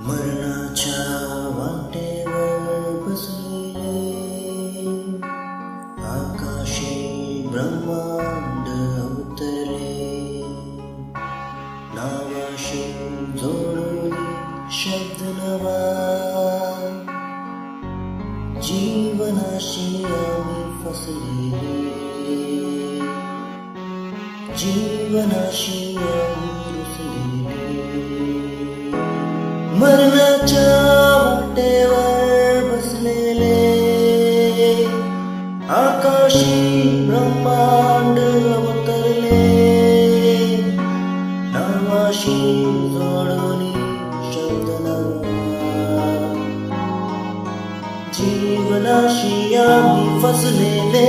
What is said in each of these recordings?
मरणाच्या वाटेवर बसलेले आकाशी ब्रह्मांड अवतरले, नावाशी जोडली शब्द नवा, जीवनाशी आम्ही फसलेले, जीवनाशी आम्ही रुसलेले. मरणाच्या वाटेवर बसलेले आकाशी ब्रह्मांड अवतरले, नावाशी जोडली शब्द नवा, जीवनाशी आम्ही फसलेले,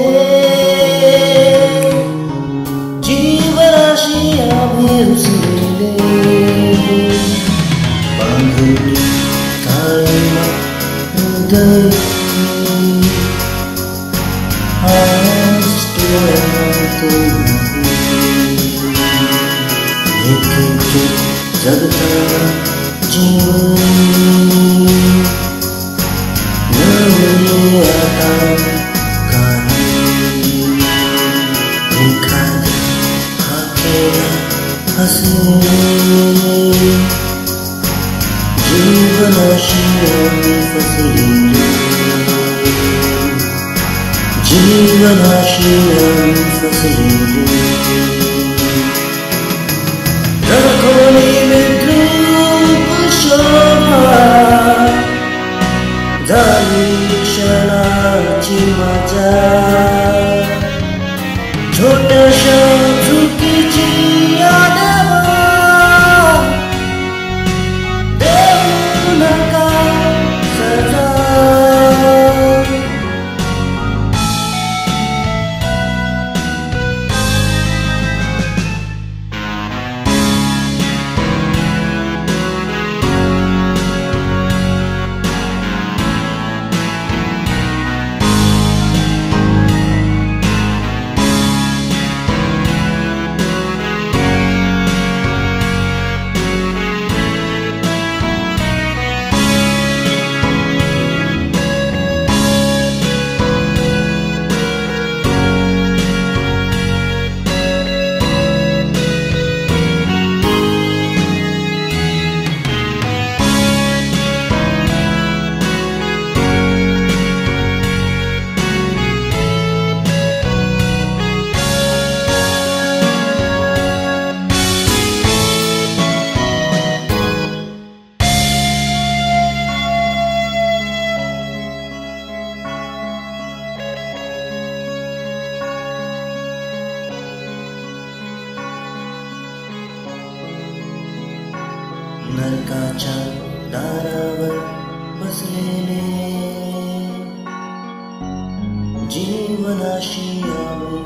जीवनाशी आम्ही रुसलेले. बांधुनी कायमा हृदय आज तुझ्यात एकेकी जगता जीवन नवले आता काही एखाद्या हाकेला हसे, जीवनाशी आम्ही फसलेले, जीवनाशी आम्ही फसलेले. रखोली विद्रूप शोभा झाली क्षणाची मजा, छोट्याशा चुकीची आठवण देऊ नका सजा. नरकाच्या दारावर बसलेले जीवनाशी आम्ही